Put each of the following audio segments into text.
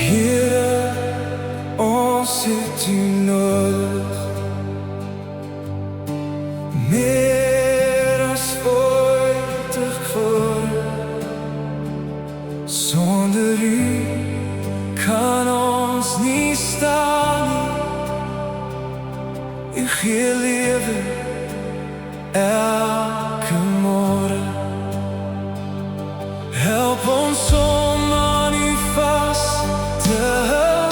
Here, ons het U nodig, meer as ooit tevore. Sonder U kan ons nie staan nie. U gee lewe elke môre. Help ons om aan U vas te hou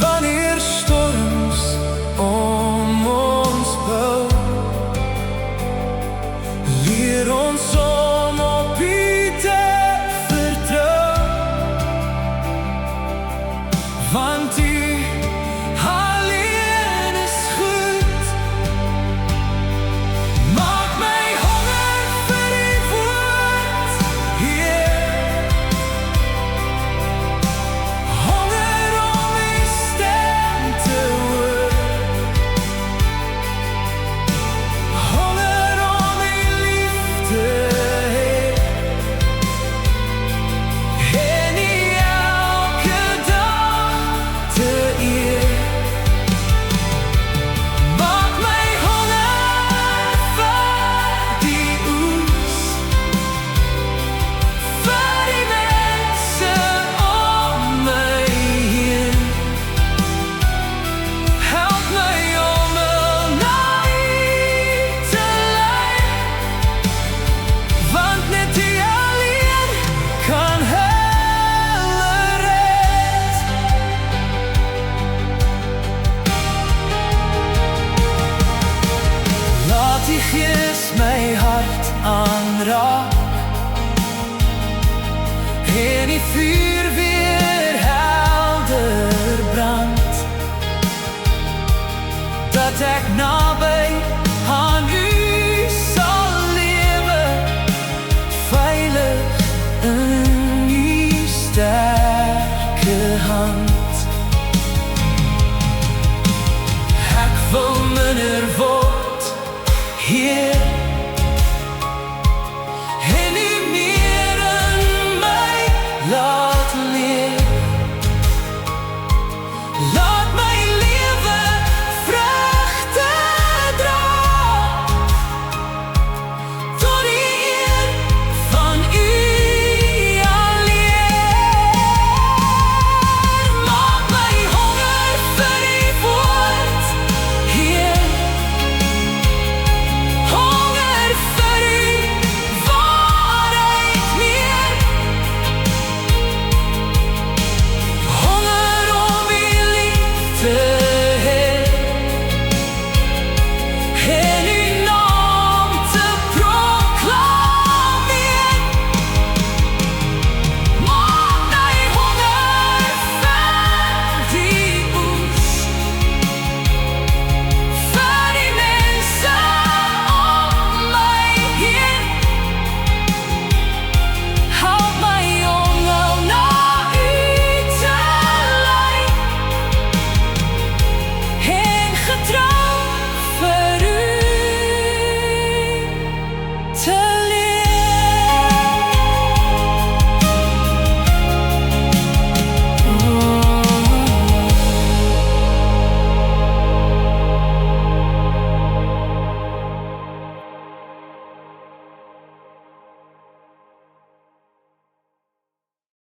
wanneer storms om ons bou. Leer ons om op U te vertrou, want U alleen is goed. Maak my honger vir U woord, Heer. Honger om U stem te hoor. Honger om U liefde hê. En U elke dag te eer. Maak my honger vir die oes, vir die mense om my heen. Help my om na U te lei, want net U alleen kan hulle red. Laat die Gees my hart aanraak en die vuur